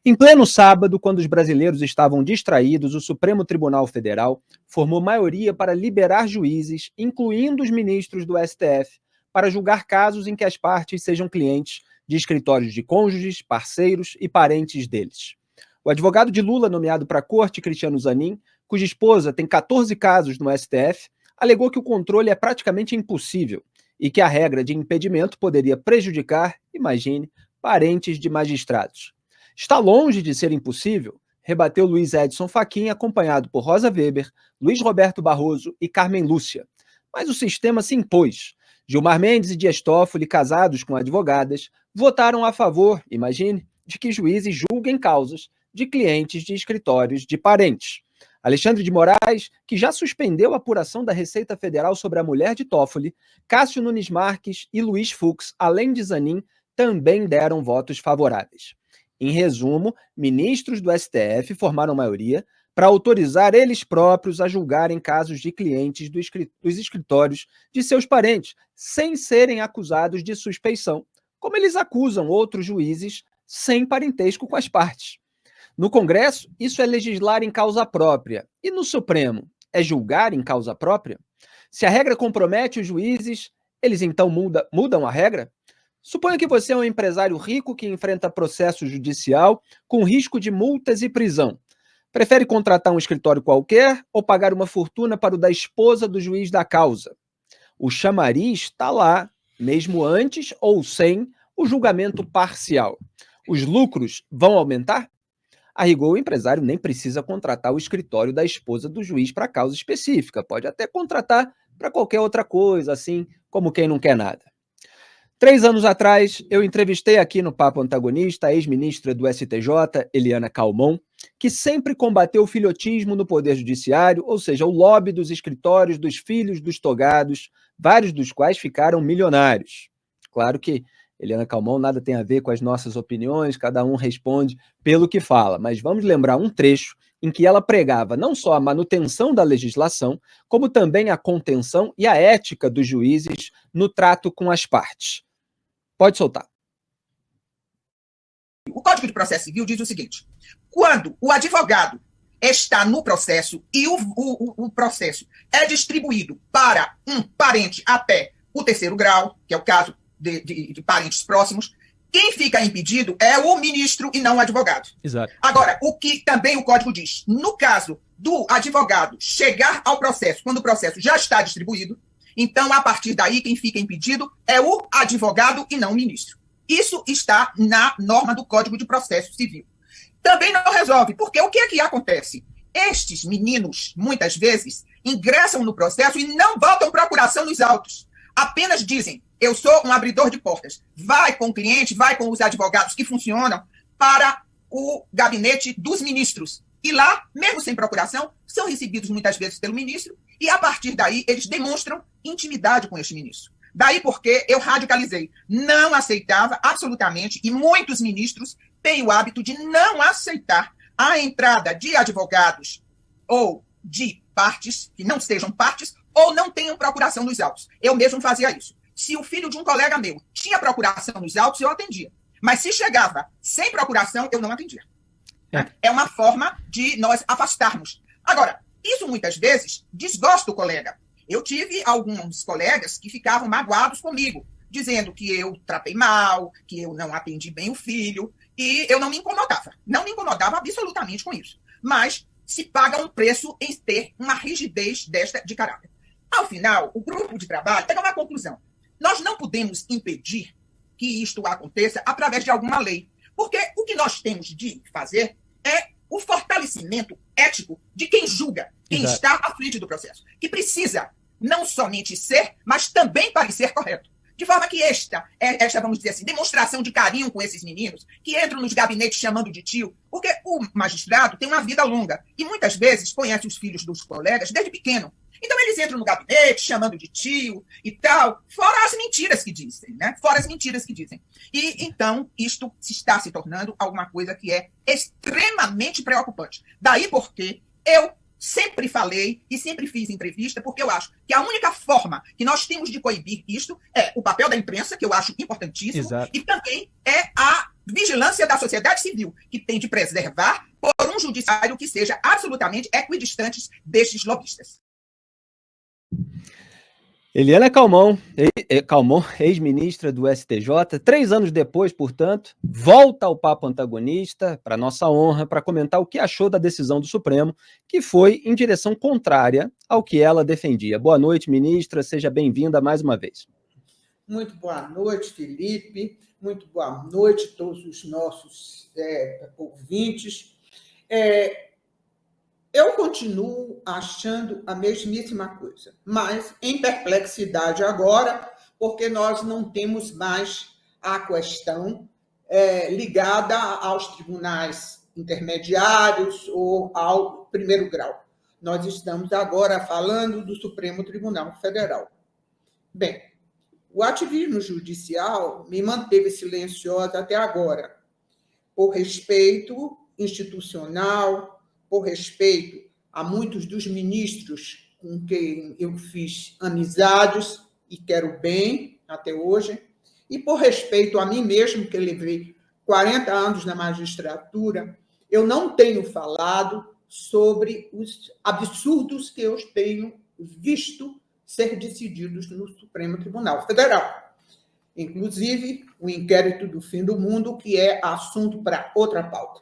Em pleno sábado, quando os brasileiros estavam distraídos, o Supremo Tribunal Federal formou maioria para liberar juízes, incluindo os ministros do STF, para julgar casos em que as partes sejam clientes de escritórios de cônjuges, parceiros e parentes deles. O advogado de Lula, nomeado para a corte, Cristiano Zanin, cuja esposa tem 14 casos no STF, alegou que o controle é praticamente impossível e que a regra de impedimento poderia prejudicar, imagine, parentes de magistrados. Está longe de ser impossível, rebateu Luiz Edson Fachin, acompanhado por Rosa Weber, Luiz Roberto Barroso e Carmen Lúcia. Mas o sistema se impôs. Gilmar Mendes e Dias Toffoli, casados com advogadas, votaram a favor, imagine, de que juízes julguem causas de clientes de escritórios de parentes. Alexandre de Moraes, que já suspendeu a apuração da Receita Federal sobre a mulher de Toffoli, Cássio Nunes Marques e Luiz Fux, além de Zanin, também deram votos favoráveis. Em resumo, ministros do STF formaram maioria para autorizar eles próprios a julgarem casos de clientes dos escritórios de seus parentes, sem serem acusados de suspeição, como eles acusam outros juízes sem parentesco com as partes. No Congresso, isso é legislar em causa própria. E no Supremo, é julgar em causa própria? Se a regra compromete os juízes, eles então mudam a regra? Suponha que você é um empresário rico que enfrenta processo judicial com risco de multas e prisão. Prefere contratar um escritório qualquer ou pagar uma fortuna para o da esposa do juiz da causa? O chamariz está lá, mesmo antes ou sem o julgamento parcial. Os lucros vão aumentar? A rigor, o empresário nem precisa contratar o escritório da esposa do juiz para causa específica. Pode até contratar para qualquer outra coisa, assim como quem não quer nada. 3 anos atrás, eu entrevistei aqui no Papo Antagonista a ex-ministra do STJ, Eliana Calmon, que sempre combateu o filhotismo no Poder Judiciário, ou seja, o lobby dos escritórios dos filhos dos togados, vários dos quais ficaram milionários. Claro que Eliana Calmon nada tem a ver com as nossas opiniões, cada um responde pelo que fala, mas vamos lembrar um trecho em que ela pregava não só a manutenção da legislação, como também a contenção e a ética dos juízes no trato com as partes. Pode soltar. O Código de Processo Civil diz o seguinte: quando o advogado está no processo e o processo é distribuído para um parente até o 3º grau, que é o caso de parentes próximos, quem fica impedido é o ministro e não o advogado. Exato. Agora, o que também o Código diz, no caso do advogado chegar ao processo, quando o processo já está distribuído, então, a partir daí, quem fica impedido é o advogado e não o ministro. Isso está na norma do Código de Processo Civil. Também não resolve, porque o que é que acontece? Estes meninos, muitas vezes, ingressam no processo e não botam procuração nos autos. Apenas dizem: eu sou um abridor de portas. Vai com o cliente, vai com os advogados que funcionam para o gabinete dos ministros. E lá, mesmo sem procuração, são recebidos muitas vezes pelo ministro e, a partir daí, eles demonstram intimidade com este ministro. Daí porque eu radicalizei. Não aceitava absolutamente, e muitos ministros têm o hábito de não aceitar a entrada de advogados ou de partes, que não sejam partes, ou não tenham procuração nos autos. Eu mesmo fazia isso. Se o filho de um colega meu tinha procuração nos autos, eu atendia. Mas se chegava sem procuração, eu não atendia. É uma forma de nós afastarmos. Agora, isso muitas vezes desgosta o colega. Eu tive alguns colegas que ficavam magoados comigo, dizendo que eu tratei mal, que eu não atendi bem o filho, e eu não me incomodava. Não me incomodava absolutamente com isso. Mas se paga um preço em ter uma rigidez desta de caráter. Ao final, o grupo de trabalho chega a uma conclusão. Nós não podemos impedir que isto aconteça através de alguma lei. Porque o que nós temos de fazer é o fortalecimento ético de quem julga, quem Exato. está à frente do processo, que precisa não somente ser, mas também parecer correto. De forma que esta, vamos dizer assim, demonstração de carinho com esses meninos, que entram nos gabinetes chamando de tio, porque o magistrado tem uma vida longa e muitas vezes conhece os filhos dos colegas desde pequeno. Então eles entram no gabinete chamando de tio e tal, fora as mentiras que dizem, né? Fora as mentiras que dizem. E então isto está se tornando alguma coisa que é extremamente preocupante. Daí porque eu sempre falei e sempre fiz entrevista, porque eu acho que a única forma que nós temos de coibir isto é o papel da imprensa, que eu acho importantíssimo, Exato. e também é a vigilância da sociedade civil, que tem de preservar por um judiciário que seja absolutamente equidistante destes lobistas. Eliana Calmon, ex-ministra do STJ, 3 anos depois, portanto, volta ao papo antagonista, para nossa honra, para comentar o que achou da decisão do Supremo, que foi em direção contrária ao que ela defendia. Boa noite, ministra, seja bem-vinda mais uma vez. Muito boa noite, Felipe. Muito boa noite a todos os nossos ouvintes. Eu continuo achando a mesmíssima coisa, mas em perplexidade agora, porque nós não temos mais a questão ligada aos tribunais intermediários ou ao primeiro grau. Nós estamos agora falando do Supremo Tribunal Federal. Bem, o ativismo judicial me manteve silenciosa até agora, por respeito institucional, por respeito a muitos dos ministros com quem eu fiz amizades e quero bem até hoje, e por respeito a mim mesmo, que levei 40 anos na magistratura, eu não tenho falado sobre os absurdos que eu tenho visto ser decididos no Supremo Tribunal Federal. Inclusive, o inquérito do fim do mundo, que é assunto para outra pauta.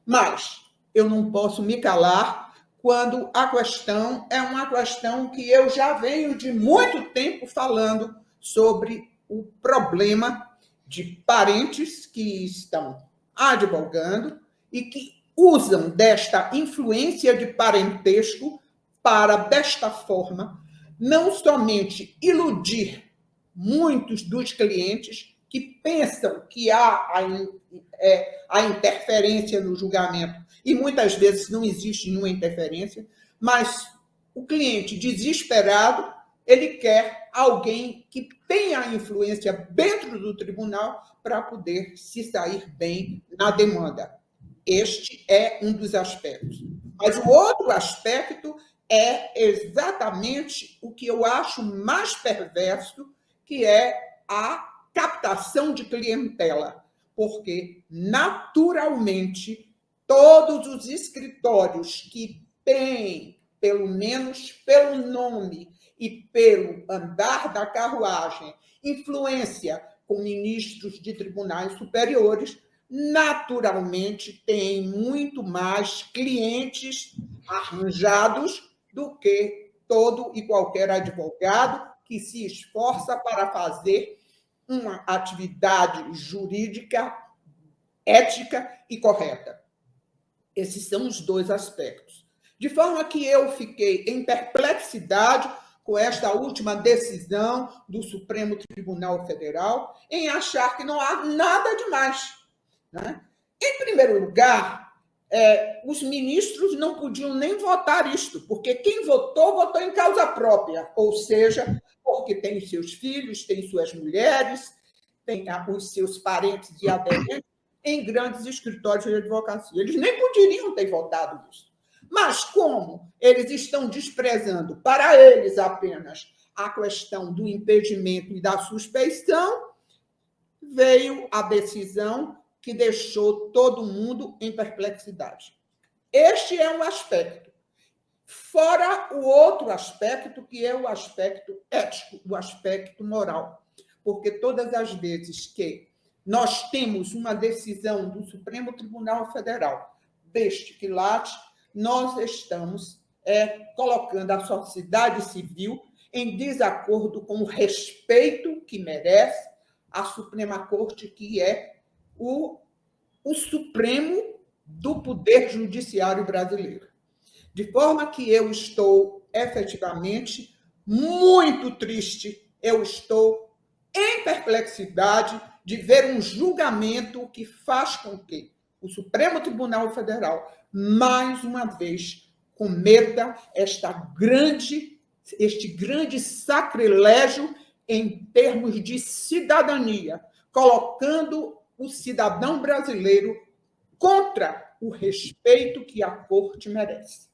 Mas eu não posso me calar quando a questão é uma questão que eu já venho de muito tempo falando sobre o problema de parentes que estão advogando e que usam desta influência de parentesco para, desta forma, não somente iludir muitos dos clientes que pensam que há a interferência no julgamento, e muitas vezes não existe nenhuma interferência, mas o cliente desesperado, ele quer alguém que tenha influência dentro do tribunal para poder se sair bem na demanda. Este é um dos aspectos. Mas o outro aspecto é exatamente o que eu acho mais perverso, que é a captação de clientela, porque, naturalmente, todos os escritórios que têm, pelo menos pelo nome e pelo andar da carruagem, influência com ministros de tribunais superiores, naturalmente têm muito mais clientes arranjados do que todo e qualquer advogado que se esforça para fazer uma atividade jurídica, ética e correta. Esses são os dois aspectos. De forma que eu fiquei em perplexidade com esta última decisão do Supremo Tribunal Federal, em achar que não há nada demais, né? Em primeiro lugar, os ministros não podiam nem votar isto, porque quem votou, votou em causa própria, ou seja, porque tem seus filhos, tem suas mulheres, tem os seus parentes e aderentes em grandes escritórios de advocacia. Eles nem poderiam ter votado isso. Mas como eles estão desprezando para eles apenas a questão do impedimento e da suspeição, veio a decisão que deixou todo mundo em perplexidade. Este é um aspecto. Fora o outro aspecto, que é o aspecto ético, o aspecto moral. Porque todas as vezes que nós temos uma decisão do Supremo Tribunal Federal deste quilate, nós estamos colocando a sociedade civil em desacordo com o respeito que merece a Suprema Corte, que é o Supremo do Poder Judiciário brasileiro. De forma que eu estou efetivamente muito triste, eu estou em perplexidade de ver um julgamento que faz com que o Supremo Tribunal Federal, mais uma vez, cometa este grande sacrilégio em termos de cidadania, colocando o cidadão brasileiro contra o respeito que a Corte merece.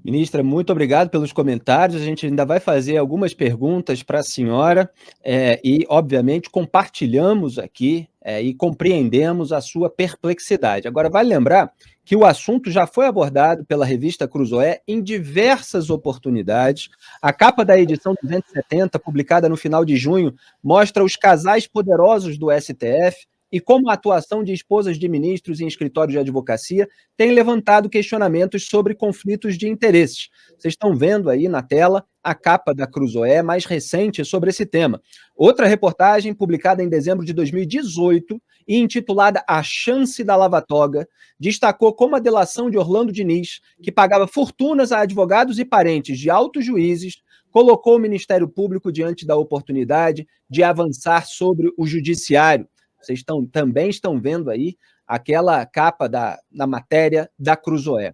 Ministra, muito obrigado pelos comentários. A gente ainda vai fazer algumas perguntas para a senhora e, obviamente, compartilhamos aqui e compreendemos a sua perplexidade. Agora, vale lembrar que o assunto já foi abordado pela revista Cruzoé em diversas oportunidades. A capa da edição 270, publicada no final de junho, mostra os casais poderosos do STF e como a atuação de esposas de ministros em escritórios de advocacia tem levantado questionamentos sobre conflitos de interesses. Vocês estão vendo aí na tela a capa da Cruzoé mais recente sobre esse tema. Outra reportagem, publicada em dezembro de 2018 e intitulada A Chance da Lava-Toga, destacou como a delação de Orlando Diniz, que pagava fortunas a advogados e parentes de altos juízes, colocou o Ministério Público diante da oportunidade de avançar sobre o judiciário. Vocês também estão vendo aí aquela capa da matéria da Cruzoé.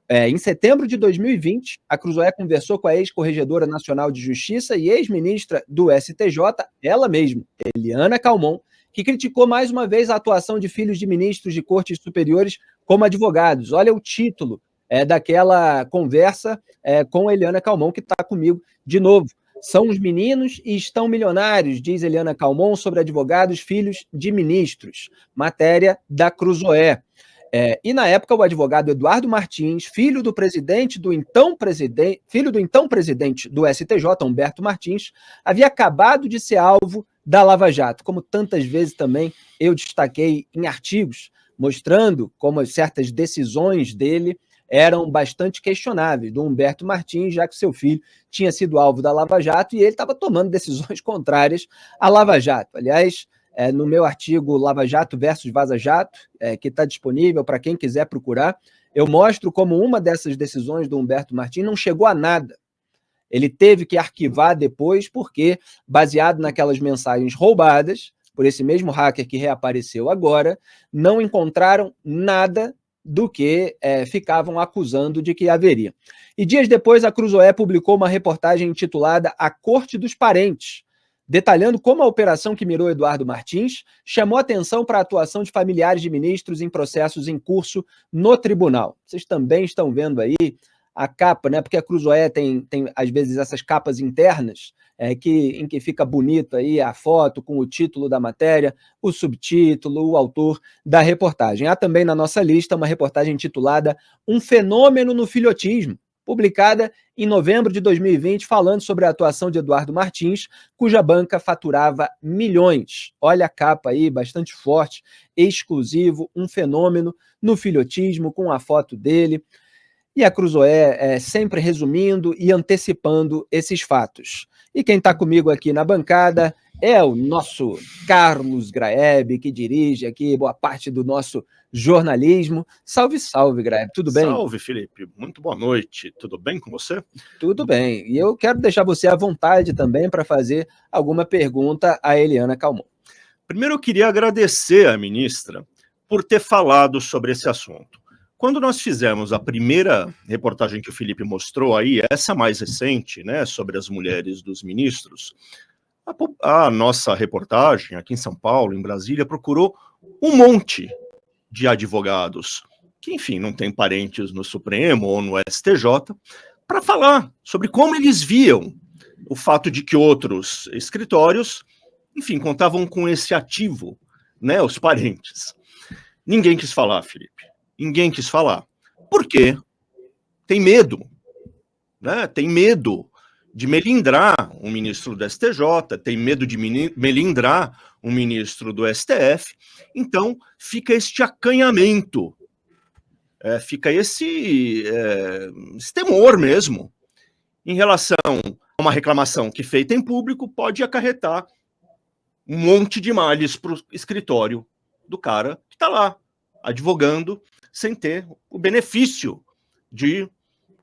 Em setembro de 2020, a Cruzoé conversou com a ex-corregedora nacional de Justiça e ex-ministra do STJ, ela mesma, Eliana Calmon, que criticou mais uma vez a atuação de filhos de ministros de cortes superiores como advogados. Olha o título daquela conversa com Eliana Calmon, que está comigo de novo. São os meninos e estão milionários, diz Eliana Calmon sobre advogados filhos de ministros. Matéria da Cruzoé. E na época o advogado Eduardo Martins, filho do então presidente do STJ, Humberto Martins, havia acabado de ser alvo da Lava Jato, como tantas vezes também eu destaquei em artigos, mostrando como certas decisões dele eram bastante questionáveis, do Humberto Martins, já que seu filho tinha sido alvo da Lava Jato e ele estava tomando decisões contrárias à Lava Jato. Aliás, no meu artigo Lava Jato versus Vaza Jato, que está disponível para quem quiser procurar, eu mostro como uma dessas decisões do Humberto Martins não chegou a nada. Ele teve que arquivar depois, porque, baseado naquelas mensagens roubadas, por esse mesmo hacker que reapareceu agora, não encontraram nada do que ficavam acusando de que haveria. E dias depois, a Cruzoé publicou uma reportagem intitulada A Corte dos Parentes, detalhando como a operação que mirou Eduardo Martins chamou atenção para a atuação de familiares de ministros em processos em curso no tribunal. Vocês também estão vendo aí a capa, né? Porque a Cruzoé tem às vezes essas capas internas em que fica bonito aí a foto com o título da matéria, o subtítulo, o autor da reportagem. Há também na nossa lista uma reportagem intitulada Um Fenômeno no Filhotismo, publicada em novembro de 2020, falando sobre a atuação de Eduardo Martins, cuja banca faturava milhões. Olha a capa aí, bastante forte, exclusivo, um fenômeno no filhotismo, com a foto dele. E a Cruzoé sempre resumindo e antecipando esses fatos. E quem está comigo aqui na bancada é o nosso Carlos Graeb, que dirige aqui boa parte do nosso jornalismo. Salve, salve, Graeb, tudo bem? Salve, Felipe, muito boa noite, tudo bem com você? Tudo bem, e eu quero deixar você à vontade também para fazer alguma pergunta a Eliana Calmon. Primeiro eu queria agradecer à ministra por ter falado sobre esse assunto. Quando nós fizemos a primeira reportagem que o Felipe mostrou aí, essa mais recente, né, sobre as mulheres dos ministros, a nossa reportagem aqui em São Paulo, em Brasília, procurou um monte de advogados que, enfim, não têm parentes no Supremo ou no STJ, para falar sobre como eles viam o fato de que outros escritórios, enfim, contavam com esse ativo, né, os parentes. Ninguém quis falar, Felipe. Ninguém quis falar. Por quê? Tem medo, né? Tem medo de melindrar um ministro do STJ, tem medo de melindrar um ministro do STF. Então, fica este acanhamento, fica esse temor mesmo em relação a uma reclamação que, feita em público, pode acarretar um monte de males para o escritório do cara que está lá, advogando, sem ter o benefício de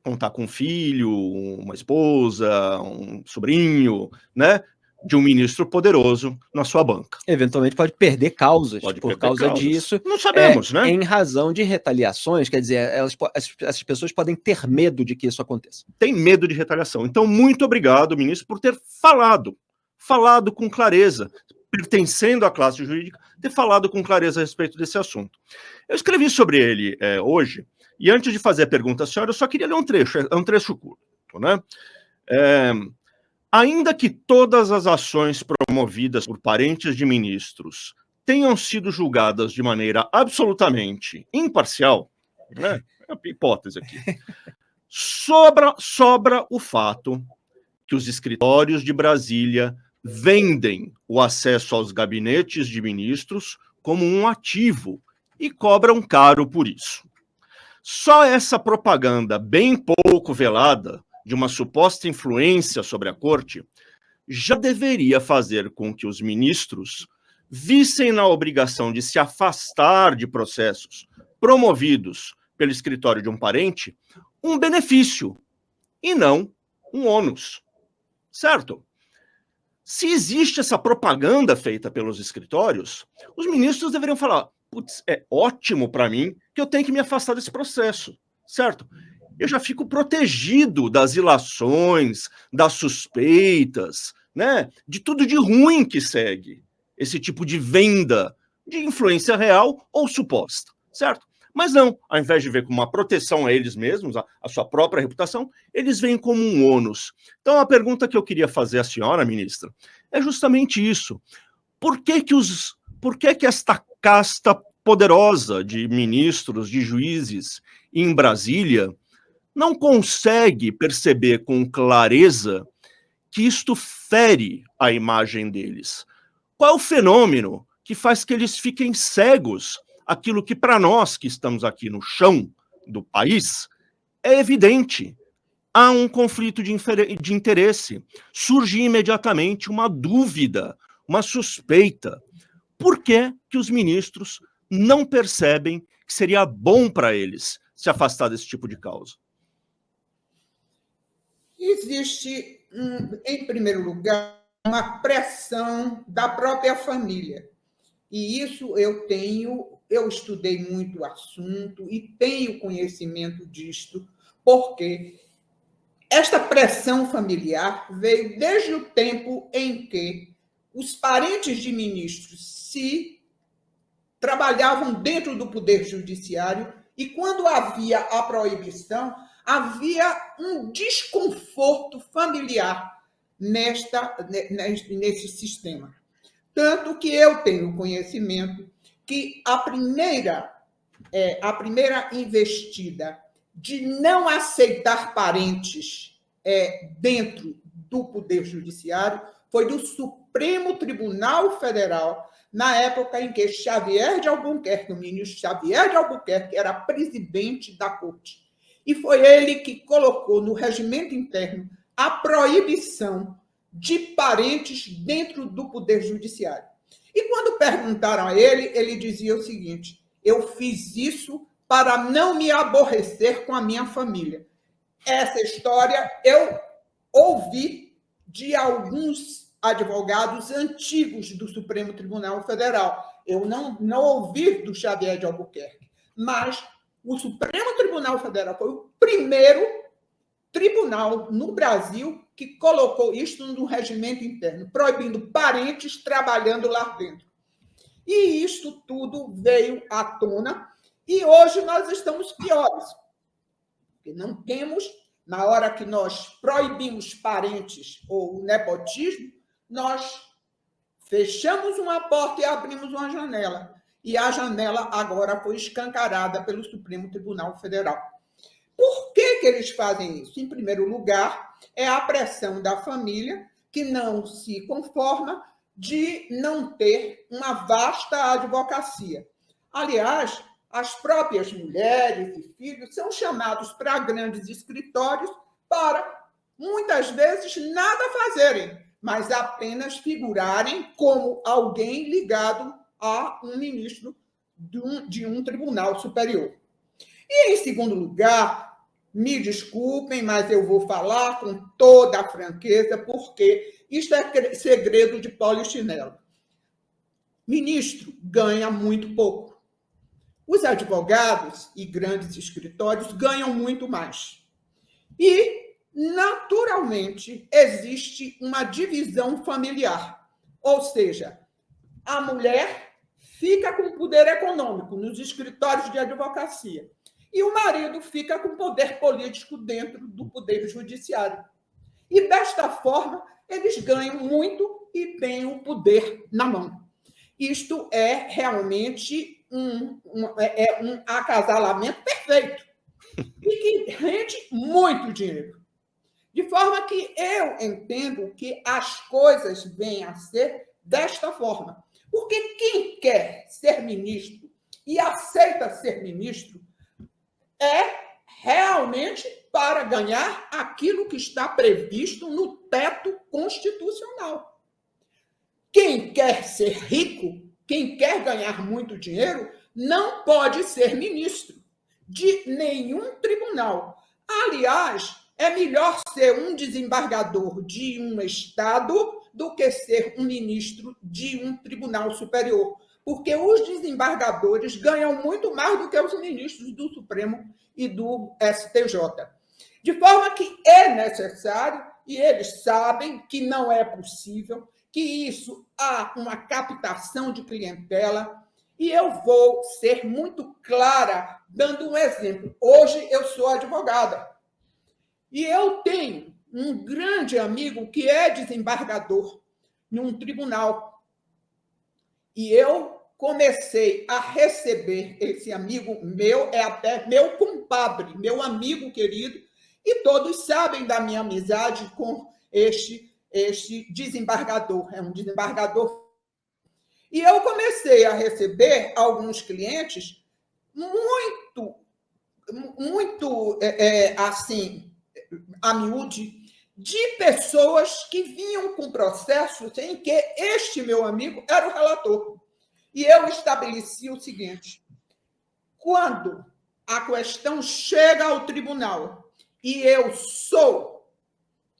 contar com um filho, uma esposa, um sobrinho, né, de um ministro poderoso na sua banca. Eventualmente pode perder causas por causa disso. Não sabemos, né? Em razão de retaliações, quer dizer, essas pessoas podem ter medo de que isso aconteça. Tem medo de retaliação. Então, muito obrigado, ministro, por ter falado com clareza. pertencendo à classe jurídica, ter falado com clareza a respeito desse assunto. Eu escrevi sobre ele hoje, e antes de fazer a pergunta à senhora, eu só queria ler um trecho curto, né? Ainda que todas as ações promovidas por parentes de ministros tenham sido julgadas de maneira absolutamente imparcial, né? É uma hipótese aqui. Sobra o fato que os escritórios de Brasília vendem o acesso aos gabinetes de ministros como um ativo e cobram caro por isso. Só essa propaganda bem pouco velada de uma suposta influência sobre a corte já deveria fazer com que os ministros vissem na obrigação de se afastar de processos promovidos pelo escritório de um parente um benefício e não um ônus. Certo? Se existe essa propaganda feita pelos escritórios, os ministros deveriam falar: putz, é ótimo para mim que eu tenho que me afastar desse processo, certo? Eu já fico protegido das ilações, das suspeitas, né? De tudo de ruim que segue esse tipo de venda de influência real ou suposta, certo? Mas não, ao invés de ver como uma proteção a eles mesmos, a sua própria reputação, eles veem como um ônus. Então, a pergunta que eu queria fazer à senhora, ministra, é justamente isso. Por que esta casta poderosa de ministros, de juízes em Brasília não consegue perceber com clareza que isto fere a imagem deles? Qual é o fenômeno que faz que eles fiquem cegos àquilo que, para nós que estamos aqui no chão do país, é evidente? Há um conflito de interesse. Surge imediatamente uma dúvida, uma suspeita. Por que os ministros não percebem que seria bom para eles se afastar desse tipo de causa? Existe, em primeiro lugar, uma pressão da própria família. E isso eu estudei muito o assunto e tenho conhecimento disto, porque esta pressão familiar veio desde o tempo em que os parentes de ministros se trabalhavam dentro do Poder Judiciário e, quando havia a proibição, havia um desconforto familiar nesse sistema. Tanto que eu tenho conhecimento que a primeira investida de não aceitar parentes dentro do Poder Judiciário foi do Supremo Tribunal Federal, na época em que Xavier de Albuquerque, o ministro Xavier de Albuquerque, era presidente da Corte. E foi ele que colocou no regimento interno a proibição de parentes dentro do Poder Judiciário. E quando perguntaram a ele, ele dizia o seguinte: eu fiz isso para não me aborrecer com a minha família. Essa história eu ouvi de alguns advogados antigos do Supremo Tribunal Federal. Eu não ouvi do Xavier de Albuquerque, mas o Supremo Tribunal Federal foi o primeiro tribunal no Brasil que colocou isto no regimento interno, proibindo parentes trabalhando lá dentro. E isto tudo veio à tona, e hoje nós estamos piores. Porque não temos, na hora que nós proibimos parentes ou nepotismo, nós fechamos uma porta e abrimos uma janela. E a janela agora foi escancarada pelo Supremo Tribunal Federal. Por que eles fazem isso? Em primeiro lugar, é a pressão da família, que não se conforma de não ter uma vasta advocacia. Aliás, as próprias mulheres e filhos são chamados para grandes escritórios para, muitas vezes, nada fazerem, mas apenas figurarem como alguém ligado a um ministro de um tribunal superior. E, em segundo lugar, me desculpem, mas eu vou falar com toda a franqueza, porque isto é segredo de polichinelo. Ministro ganha muito pouco. Os advogados e grandes escritórios ganham muito mais. E, naturalmente, existe uma divisão familiar. Ou seja, a mulher fica com poder econômico nos escritórios de advocacia e o marido fica com poder político dentro do poder judiciário. E, desta forma, eles ganham muito e têm o poder na mão. Isto é realmente um acasalamento perfeito e que rende muito dinheiro. De forma que eu entendo que as coisas vêm a ser desta forma. Porque quem quer ser ministro e aceita ser ministro é realmente para ganhar aquilo que está previsto no teto constitucional. Quem quer ser rico, quem quer ganhar muito dinheiro, não pode ser ministro de nenhum tribunal. Aliás, é melhor ser um desembargador de um estado do que ser um ministro de um tribunal superior, porque os desembargadores ganham muito mais do que os ministros do Supremo e do STJ. De forma que é necessário, e eles sabem que não é possível, que isso há uma captação de clientela, e eu vou ser muito clara, dando um exemplo. Hoje eu sou advogada, e eu tenho um grande amigo que é desembargador em um tribunal. E eu comecei a receber esse amigo meu, é até meu compadre, meu amigo querido, e todos sabem da minha amizade com este desembargador. É um desembargador. E eu comecei a receber alguns clientes muito assim, a miúde, de pessoas que vinham com processos em que este meu amigo era o relator. E eu estabeleci o seguinte: quando a questão chega ao tribunal e eu sou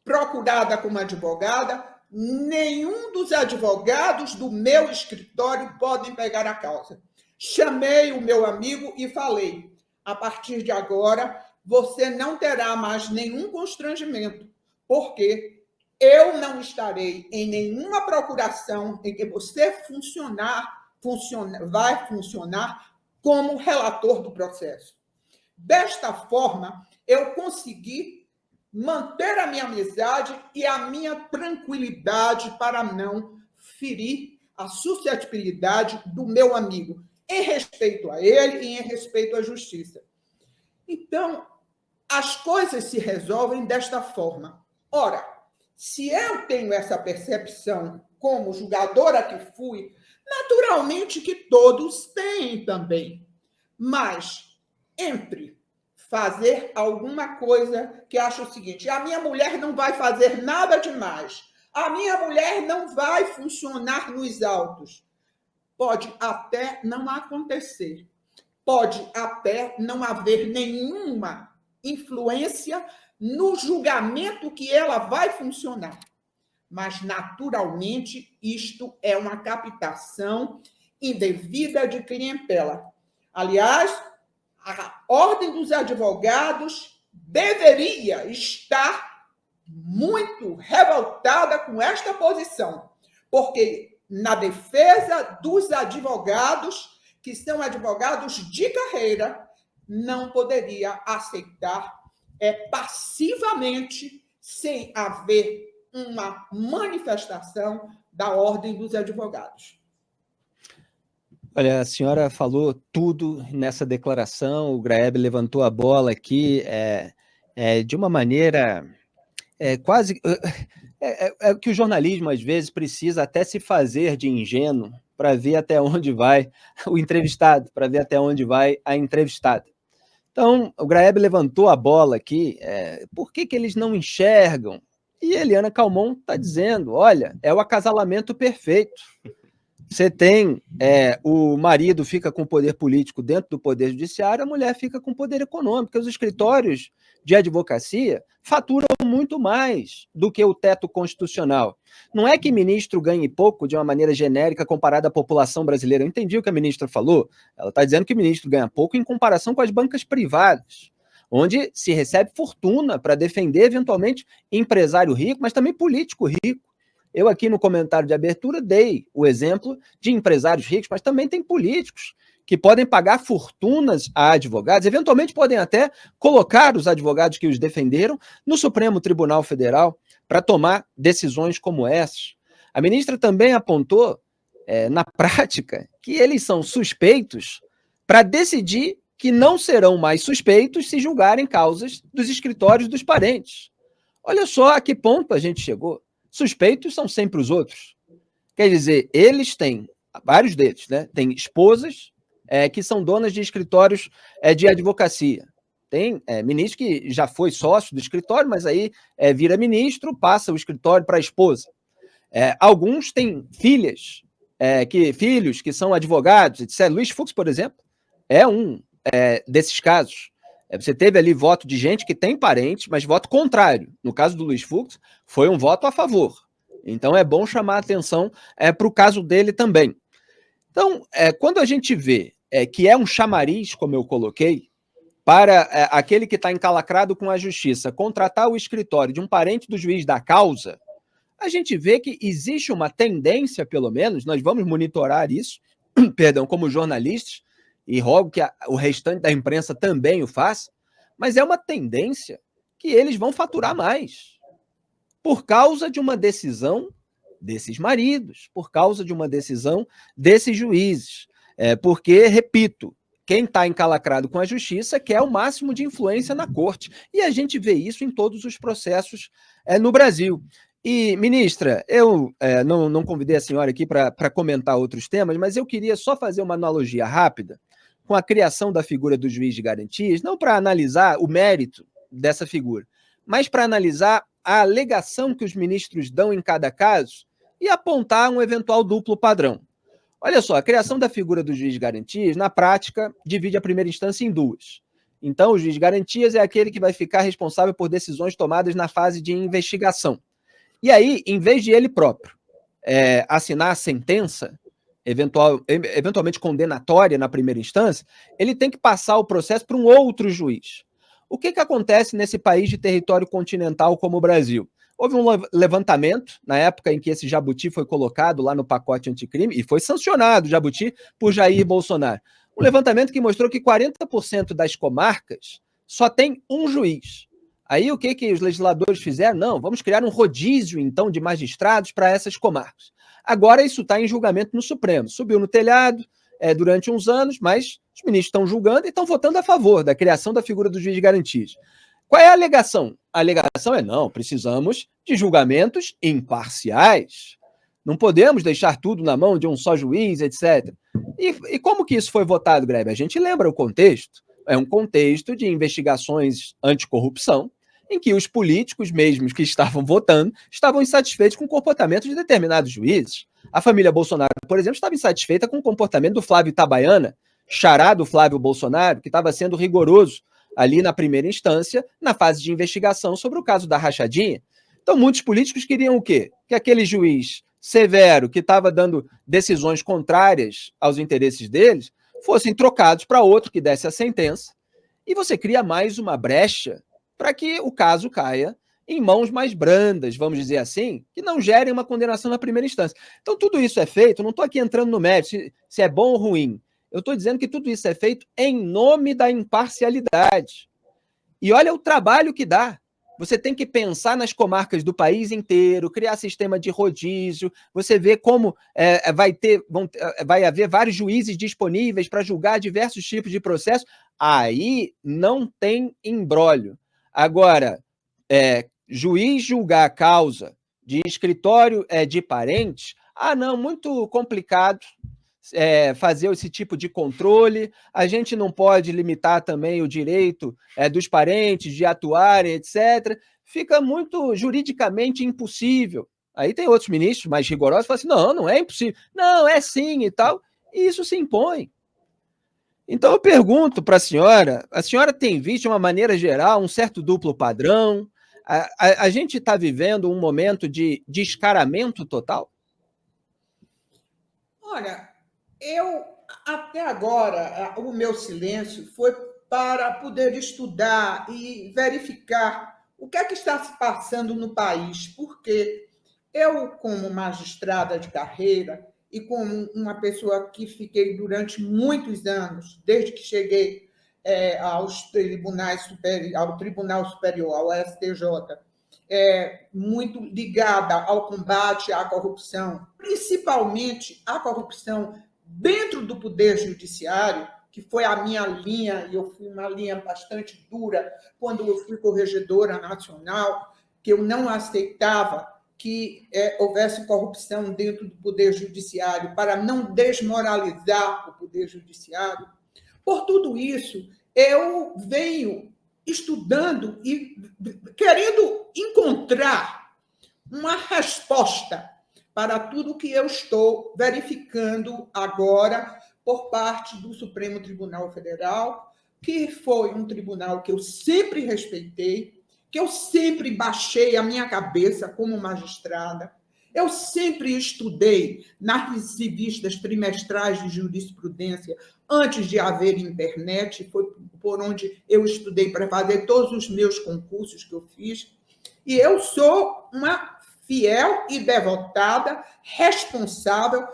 procurada como advogada, nenhum dos advogados do meu escritório podem pegar a causa. Chamei o meu amigo e falei: a partir de agora, você não terá mais nenhum constrangimento, porque eu não estarei em nenhuma procuração em que você vai funcionar como relator do processo. Desta forma, eu consegui manter a minha amizade e a minha tranquilidade para não ferir a suscetibilidade do meu amigo, em respeito a ele e em respeito à justiça. Então, as coisas se resolvem desta forma. Ora, se eu tenho essa percepção como julgadora que fui, naturalmente que todos têm também. Mas, entre fazer alguma coisa que acho o seguinte: a minha mulher não vai fazer nada demais, a minha mulher não vai funcionar nos autos. Pode até não acontecer, pode até não haver nenhuma influência no julgamento que ela vai funcionar. Mas, naturalmente, isto é uma captação indevida de clientela. Aliás, a Ordem dos Advogados deveria estar muito revoltada com esta posição, porque, na defesa dos advogados, que são advogados de carreira, não poderia aceitar passivamente, sem haver uma manifestação da Ordem dos Advogados. Olha, a senhora falou tudo nessa declaração, o Graeb levantou a bola aqui de uma maneira quase... É que o jornalismo, às vezes, precisa até se fazer de ingênuo para ver até onde vai o entrevistado, para ver até onde vai a entrevistada. Então, o Graeb levantou a bola aqui, por que eles não enxergam? E Eliana Calmon está dizendo, olha, é o acasalamento perfeito. Você tem, o marido fica com poder político dentro do poder judiciário, a mulher fica com poder econômico, porque os escritórios de advocacia faturam muito mais do que o teto constitucional. Não é que ministro ganhe pouco de uma maneira genérica comparada à população brasileira. Eu entendi o que a ministra falou. Ela está dizendo que o ministro ganha pouco em comparação com as bancas privadas, onde se recebe fortuna para defender, eventualmente, empresário rico, mas também político rico. Eu aqui no comentário de abertura dei o exemplo de empresários ricos, mas também tem políticos que podem pagar fortunas a advogados, eventualmente podem até colocar os advogados que os defenderam no Supremo Tribunal Federal para tomar decisões como essas. A ministra também apontou, na prática, que eles são suspeitos para decidir que não serão mais suspeitos se julgarem causas dos escritórios dos parentes. Olha só a que ponto a gente chegou. Suspeitos são sempre os outros. Quer dizer, eles têm, vários deles, né, têm esposas que são donas de escritórios de advocacia. Tem ministro que já foi sócio do escritório, mas aí vira ministro, passa o escritório para a esposa. Alguns têm filhos que são advogados, etc. Luiz Fux, por exemplo, é um desses casos. Você teve ali voto de gente que tem parentes, mas voto contrário. No caso do Luiz Fux, foi um voto a favor. Então é bom chamar a atenção para o caso dele também. Então, quando a gente vê que é um chamariz, como eu coloquei, para aquele que está encalacrado com a justiça contratar o escritório de um parente do juiz da causa, a gente vê que existe uma tendência, pelo menos, nós vamos monitorar isso, perdão, como jornalistas, e rogo que o restante da imprensa também o faça, mas é uma tendência que eles vão faturar mais, por causa de uma decisão desses maridos, por causa de uma decisão desses juízes. Porque, repito, quem está encalacrado com a justiça quer o máximo de influência na corte. E a gente vê isso em todos os processos no Brasil. E, ministra, eu não convidei a senhora aqui para comentar outros temas, mas eu queria só fazer uma analogia rápida com a criação da figura do juiz de garantias, não para analisar o mérito dessa figura, mas para analisar a alegação que os ministros dão em cada caso e apontar um eventual duplo padrão. Olha só, a criação da figura do juiz de garantias, na prática, divide a primeira instância em duas. Então, o juiz de garantias é aquele que vai ficar responsável por decisões tomadas na fase de investigação. E aí, em vez de ele próprio assinar a sentença, eventualmente condenatória na primeira instância, ele tem que passar o processo para um outro juiz. O que acontece nesse país de território continental como o Brasil? Houve um levantamento, na época em que esse jabuti foi colocado lá no pacote anticrime, e foi sancionado o jabuti por Jair Bolsonaro. Um levantamento que mostrou que 40% das comarcas só tem um juiz. Aí o que os legisladores fizeram? Não, vamos criar um rodízio, então, de magistrados para essas comarcas. Agora isso está em julgamento no Supremo. Subiu no telhado durante uns anos, mas os ministros estão julgando e estão votando a favor da criação da figura do juiz de garantias. Qual é a alegação? A alegação não, precisamos de julgamentos imparciais. Não podemos deixar tudo na mão de um só juiz, etc. E como que isso foi votado, Grebe? A gente lembra o contexto. É um contexto de investigações anticorrupção, em que os políticos mesmos que estavam votando estavam insatisfeitos com o comportamento de determinados juízes. A família Bolsonaro, por exemplo, estava insatisfeita com o comportamento do Flávio Itabaiana, xará do Flávio Bolsonaro, que estava sendo rigoroso ali na primeira instância, na fase de investigação sobre o caso da rachadinha. Então, muitos políticos queriam o quê? Que aquele juiz severo, que estava dando decisões contrárias aos interesses deles, fossem trocados para outro que desse a sentença, e você cria mais uma brecha para que o caso caia em mãos mais brandas, vamos dizer assim, que não gerem uma condenação na primeira instância. Então, tudo isso é feito, não estou aqui entrando no mérito, se é bom ou ruim, eu estou dizendo que tudo isso é feito em nome da imparcialidade. E olha o trabalho que dá. Você tem que pensar nas comarcas do país inteiro, criar sistema de rodízio, você vê como vai haver vários juízes disponíveis para julgar diversos tipos de processos. Aí não tem imbróglio. Agora, juiz julgar a causa de escritório de parentes, não, muito complicado. Fazer esse tipo de controle, a gente não pode limitar também o direito dos parentes de atuarem, etc. Fica muito juridicamente impossível. Aí tem outros ministros mais rigorosos que falam assim, não é impossível. Não, é sim e tal. E isso se impõe. Então eu pergunto para a senhora tem visto de uma maneira geral um certo duplo padrão? A gente está vivendo um momento de descaramento total? Olha, até agora, o meu silêncio foi para poder estudar e verificar o que é que está se passando no país, porque eu, como magistrada de carreira e como uma pessoa que fiquei durante muitos anos, desde que cheguei ao Tribunal Superior, ao STJ, muito ligada ao combate à corrupção, principalmente à corrupção dentro do Poder Judiciário, que foi a minha linha, e eu fui uma linha bastante dura quando eu fui corregedora nacional, que eu não aceitava que houvesse corrupção dentro do Poder Judiciário para não desmoralizar o Poder Judiciário. Por tudo isso, eu venho estudando e querendo encontrar uma resposta para tudo que eu estou verificando agora por parte do Supremo Tribunal Federal, que foi um tribunal que eu sempre respeitei, que eu sempre baixei a minha cabeça como magistrada. Eu sempre estudei nas revistas trimestrais de jurisprudência, antes de haver internet, foi por onde eu estudei para fazer todos os meus concursos que eu fiz. E eu sou uma fiel e devotada responsável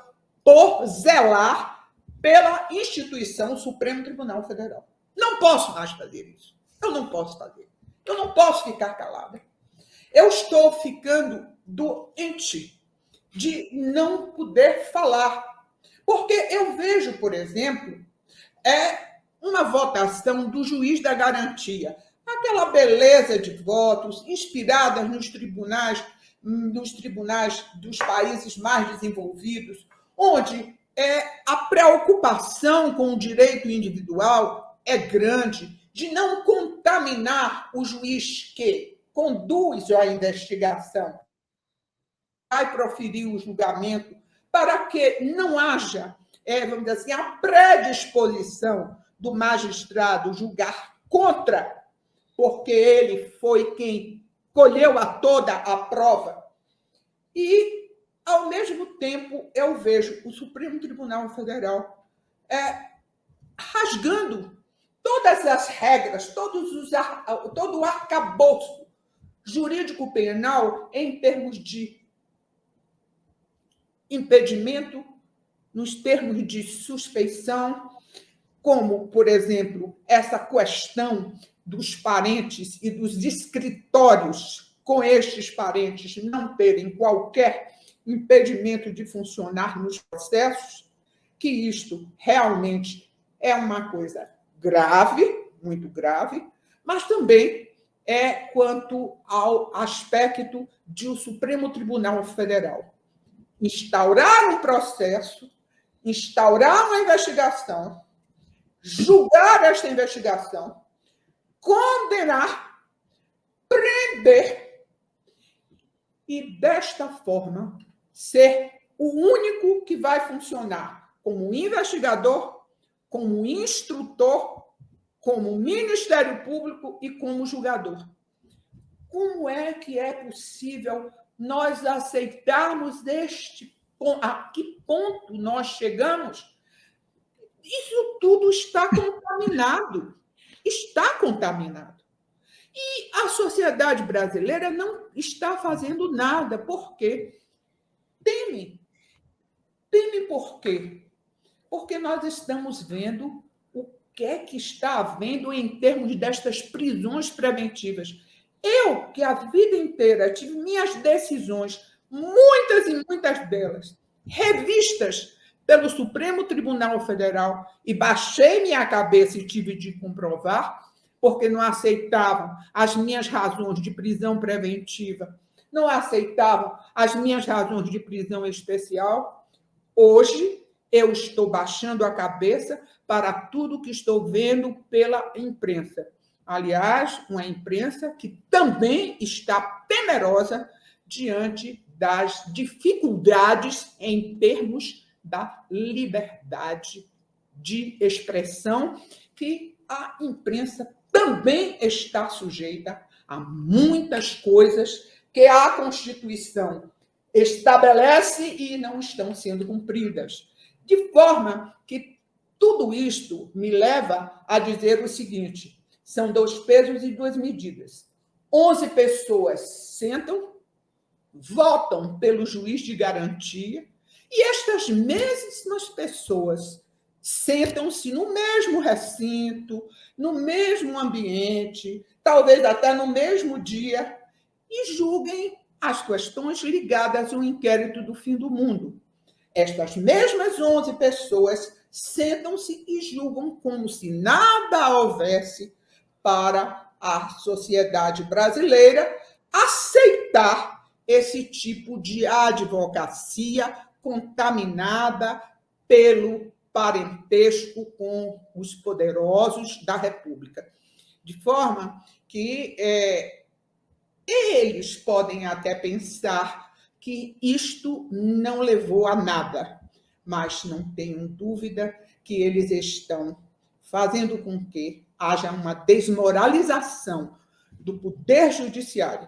por zelar pela instituição Supremo Tribunal Federal. Não posso mais fazer isso. Eu não posso fazer. Eu não posso ficar calada. Eu estou ficando doente de não poder falar. Porque eu vejo, por exemplo, uma votação do juiz da garantia, aquela beleza de votos inspiradas nos tribunais dos países mais desenvolvidos, onde a preocupação com o direito individual é grande, de não contaminar o juiz que conduz a investigação, vai proferir o julgamento, para que não haja, vamos dizer assim, a predisposição do magistrado julgar contra, porque ele foi quem colheu toda a prova. E, ao mesmo tempo, eu vejo o Supremo Tribunal Federal rasgando todas as regras, todo o arcabouço jurídico-penal em termos de impedimento, nos termos de suspeição, como, por exemplo, essa questão dos parentes e dos escritórios com estes parentes não terem qualquer impedimento de funcionar nos processos, que isto realmente é uma coisa grave, muito grave, mas também quanto ao aspecto de o Supremo Tribunal Federal instaurar um processo, instaurar uma investigação, julgar esta investigação, condenar, prender e, desta forma, ser o único que vai funcionar como investigador, como instrutor, como Ministério Público e como julgador. Como é que é possível nós aceitarmos a que ponto nós chegamos? Isso tudo está contaminado. Está contaminado. E a sociedade brasileira não está fazendo nada. Por quê? Teme. Teme por quê? Porque nós estamos vendo o que é que está havendo em termos destas prisões preventivas. Eu, que a vida inteira tive minhas decisões, muitas e muitas delas, revistas pelo Supremo Tribunal Federal, e baixei minha cabeça e tive de comprovar, porque não aceitavam as minhas razões de prisão preventiva, não aceitavam as minhas razões de prisão especial. Hoje, eu estou baixando a cabeça para tudo que estou vendo pela imprensa. Aliás, uma imprensa que também está temerosa diante das dificuldades em termos da liberdade de expressão, que a imprensa também está sujeita a muitas coisas que a Constituição estabelece e não estão sendo cumpridas. De forma que tudo isto me leva a dizer o seguinte: são 2 pesos e 2 medidas. 11 pessoas sentam votam pelo juiz de garantia, e estas mesmas pessoas sentam-se no mesmo recinto, no mesmo ambiente, talvez até no mesmo dia, e julguem as questões ligadas ao inquérito do fim do mundo. Estas mesmas 11 pessoas sentam-se e julgam como se nada houvesse para a sociedade brasileira aceitar esse tipo de advocacia contaminada pelo parentesco com os poderosos da República. De forma que eles podem até pensar que isto não levou a nada, mas não tenho dúvida que eles estão fazendo com que haja uma desmoralização do poder judiciário.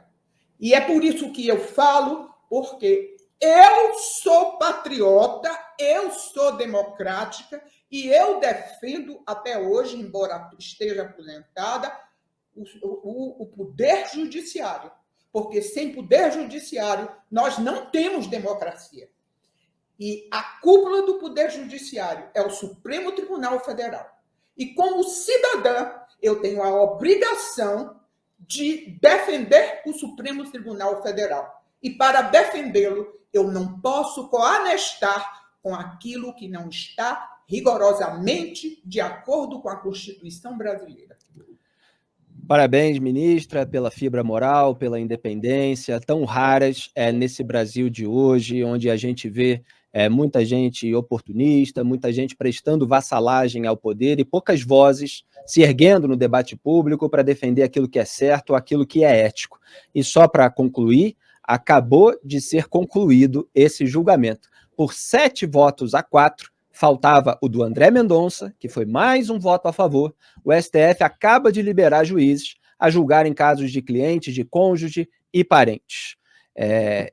E é por isso que eu falo, porque eu sou patriota, eu sou democrática e eu defendo até hoje, embora esteja aposentada, o poder judiciário. Porque sem poder judiciário nós não temos democracia. E a cúpula do poder judiciário é o Supremo Tribunal Federal. E como cidadã, eu tenho a obrigação de defender o Supremo Tribunal Federal. E para defendê-lo, eu não posso coanestar com aquilo que não está rigorosamente de acordo com a Constituição brasileira. Parabéns, ministra, pela fibra moral, pela independência, tão raras nesse Brasil de hoje, onde a gente vê muita gente oportunista, muita gente prestando vassalagem ao poder e poucas vozes se erguendo no debate público para defender aquilo que é certo, aquilo que é ético. E só para concluir, acabou de ser concluído esse julgamento. Por 7 votos a 4, faltava o do André Mendonça, que foi mais um voto a favor. O STF acaba de liberar juízes a julgarem casos de clientes, de cônjuge e parentes.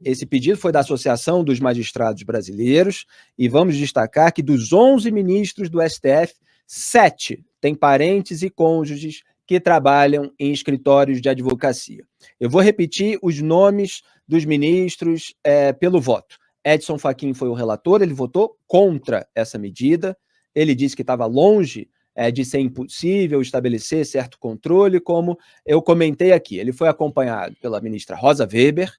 Esse pedido foi da Associação dos Magistrados Brasileiros, e vamos destacar que dos 11 ministros do STF, 7 têm parentes e cônjuges que trabalham em escritórios de advocacia. Eu vou repetir os nomes dos ministros pelo voto. Edson Fachin foi o relator, ele votou contra essa medida, ele disse que estava longe de ser impossível estabelecer certo controle, como eu comentei aqui. Ele foi acompanhado pela ministra Rosa Weber,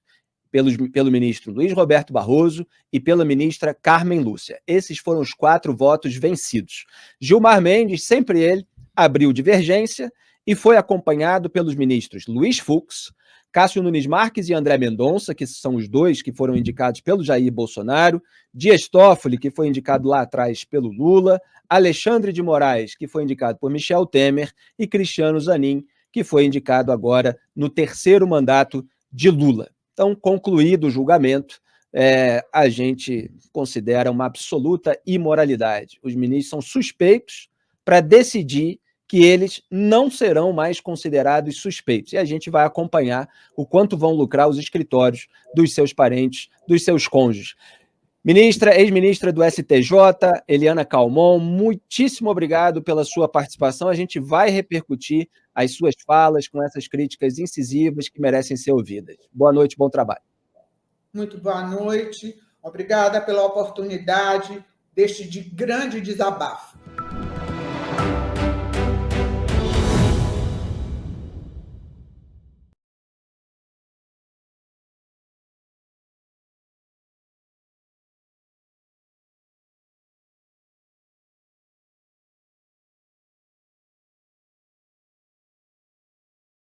pelo ministro Luiz Roberto Barroso e pela ministra Carmen Lúcia. Esses foram os 4 votos vencidos. Gilmar Mendes, sempre ele, abriu divergência e foi acompanhado pelos ministros Luiz Fux, Cássio Nunes Marques e André Mendonça, que são os 2 que foram indicados pelo Jair Bolsonaro, Dias Toffoli, que foi indicado lá atrás pelo Lula, Alexandre de Moraes, que foi indicado por Michel Temer, e Cristiano Zanin, que foi indicado agora no 3º mandato de Lula. Então, concluído o julgamento, a gente considera uma absoluta imoralidade. Os ministros são suspeitos para decidir que eles não serão mais considerados suspeitos. E a gente vai acompanhar o quanto vão lucrar os escritórios dos seus parentes, dos seus cônjuges. Ministra, ex-ministra do STJ, Eliana Calmon, muitíssimo obrigado pela sua participação. A gente vai repercutir as suas falas com essas críticas incisivas que merecem ser ouvidas. Boa noite, bom trabalho. Muito boa noite. Obrigada pela oportunidade deste grande desabafo.